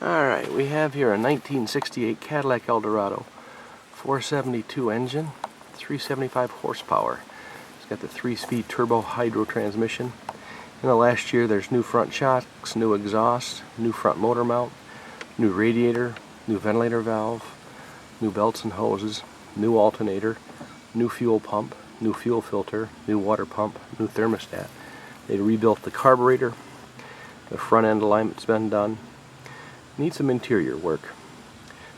Alright, we have here a 1968 Cadillac El Dorado, 472 engine, 375 horsepower. It's got the 3-speed turbo hydro transmission. In the last year there's new front shocks, new exhaust, new front motor mount, new radiator, new ventilator valve, new belts and hoses, new alternator, new fuel pump, new fuel filter, new water pump, new thermostat. They rebuilt the carburetor, the front end alignment's been done. Needs some interior work.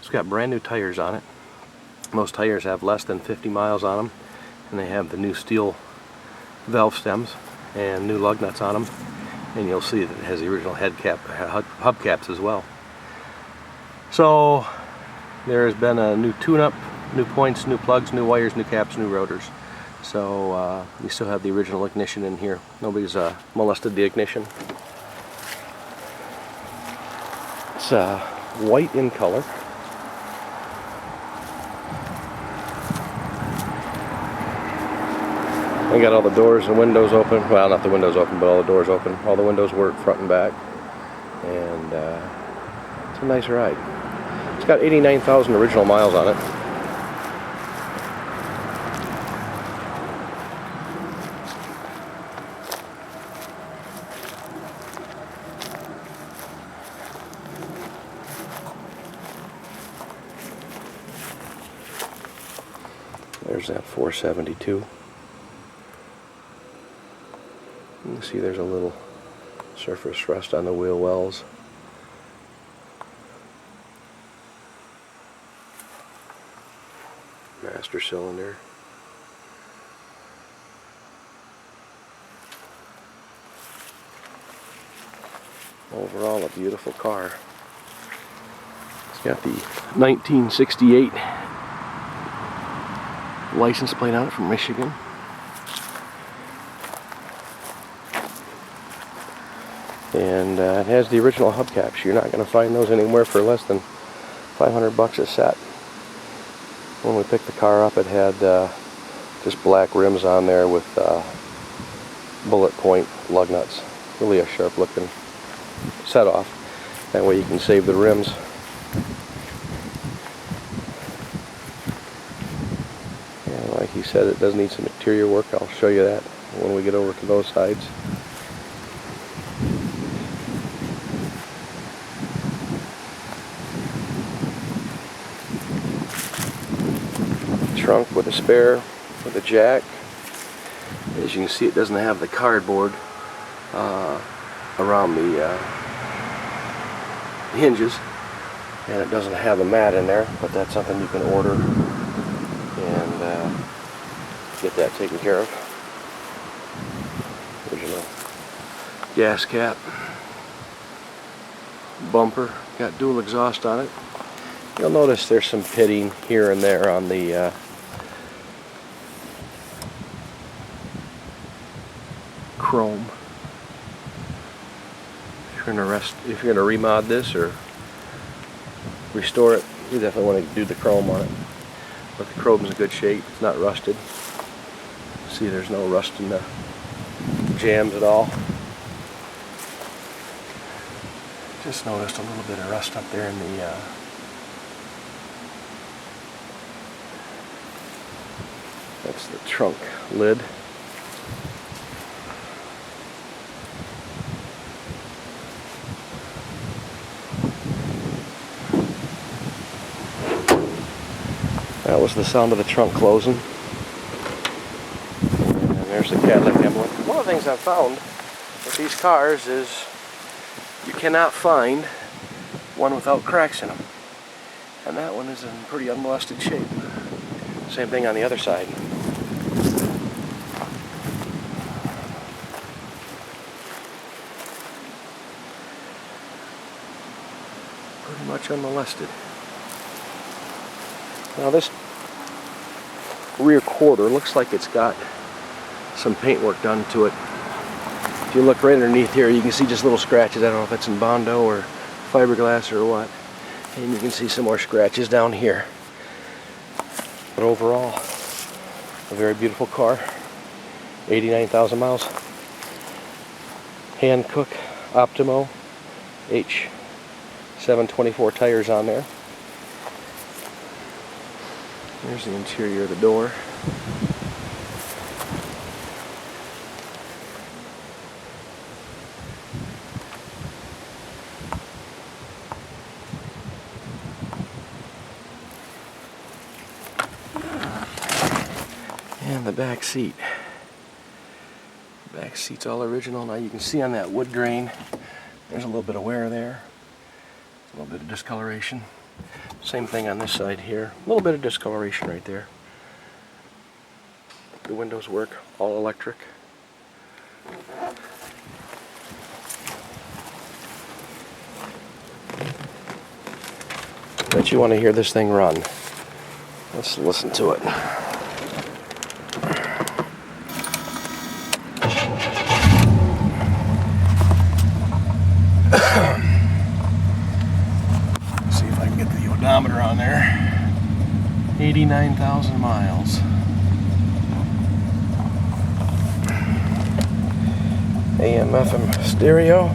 It's got brand new tires on it. Most tires have less than 50 miles on them, and they have the new steel valve stems and new lug nuts on them, and you'll see that it has the original hubcaps as well. So there has been a new tune-up, new points, new plugs, new wires, new caps, new rotors. So we still have the original ignition in here. Nobody's molested the ignition. It's white in color. I got all the doors and windows open. Well, not the windows open, but all the doors open. All the windows work front and back. And it's a nice ride. It's got 89,000 original miles on it. There's that 472. You can see there's a little surface rust on the wheel wells. Master cylinder. Overall, a beautiful car. It's got the 1968 license plate on it from Michigan. And it has the original hubcaps. You're not going to find those anywhere for less than 500 bucks a set. When we picked the car up, it had just black rims on there with bullet point lug nuts. Really a sharp looking set off. That way you can save the rims. And like he said, it does need some interior work. I'll show you that when we get over to those sides. Trunk with a spare, with a jack. As you can see, it doesn't have the cardboard around the hinges, and it doesn't have a mat in there, but that's something you can order and get that taken care of. Original gas cap, bumper, got dual exhaust on it. You'll notice there's some pitting here and there on the chrome. If you're gonna remod this or restore it, you definitely want to do the chrome on it. But the chrome's in good shape. It's not rusted. See, there's no rust in the jambs at all. Just noticed a little bit of rust up there in the that's the trunk lid. That was the sound of the trunk closing. And there's the Cadillac emblem. One of the things I've found with these cars is you cannot find one without cracks in them. And that one is in pretty unmolested shape. Same thing on the other side. Pretty much unmolested. Now this rear quarter looks like it's got some paintwork done to it. If you look right underneath here, you can see just little scratches. I don't know if it's in Bondo or fiberglass or what. And you can see some more scratches down here. But overall, a very beautiful car. 89,000 miles. Hankook Optimo 724 tires on there. There's the interior of the door. And the back seat. The back seat's all original. Now you can see on that wood grain, there's a little bit of wear there. A little bit of discoloration. Same thing on this side here. A little bit of discoloration right there. The windows work, all electric. Bet you want to hear this thing run. Let's listen to it. See if I can get the odometer on there. 89,000 miles. AM FM stereo.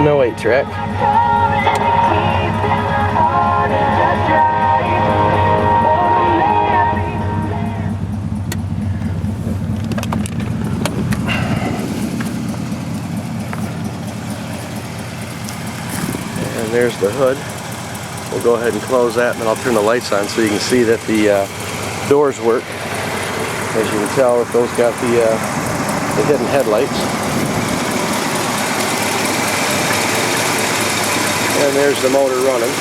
No 8-track. And there's the hood. We'll go ahead and close that, and then I'll turn the lights on so you can see that the doors work. As you can tell, those got the hidden headlights. And there's the motor running.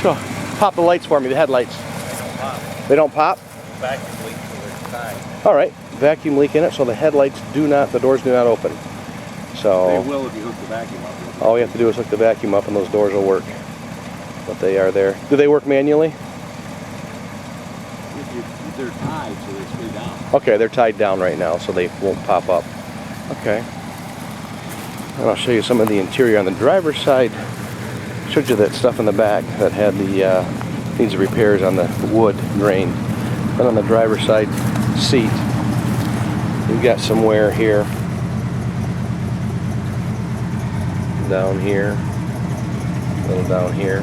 So, pop the lights for me, the headlights. They don't pop? Vacuum leak, so they're tied. All right, vacuum leak in it, so the headlights do not, the doors do not open. So They will if you hook the vacuum up. all you have to do is hook the vacuum up and those doors will work. But they are there. Do they work manually? They're tied, so they stay down. Okay, they're tied down right now, so they won't pop up. Okay. And I'll show you some of the interior on the driver's side. Showed you that stuff in the back that had the needs repairs on the wood grain. Then on the driver's side seat, we've got some wear here, down here, a little down here.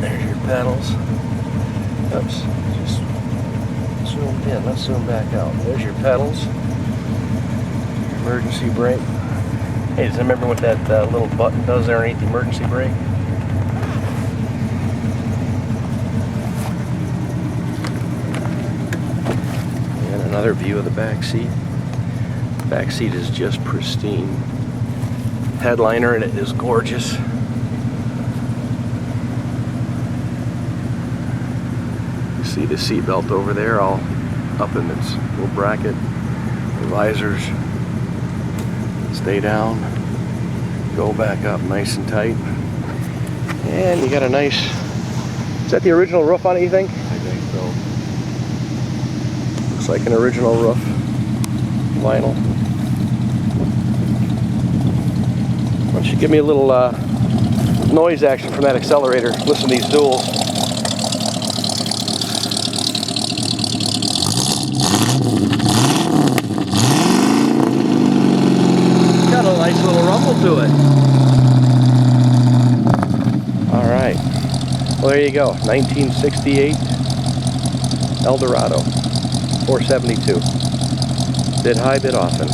There's your pedals. Oops, just zoomed in. Let's zoom back out. There's your pedals. Your emergency brake. Hey, does anybody remember what that little button does there underneath the emergency brake? And another view of the back seat. Back seat is just pristine. Headliner in it is gorgeous. You see the seat belt over there, all up in its little bracket. The visors stay down, go back up nice and tight. And you got a nice, is that the original roof on it, you think? I think so. Looks like an original roof. Vinyl. Why don't you give me a little noise action from that accelerator. Listen to these duals. Got a nice little rumble to it. All right. Well, there you go. 1968 El Dorado. 472. Bid high, bid often.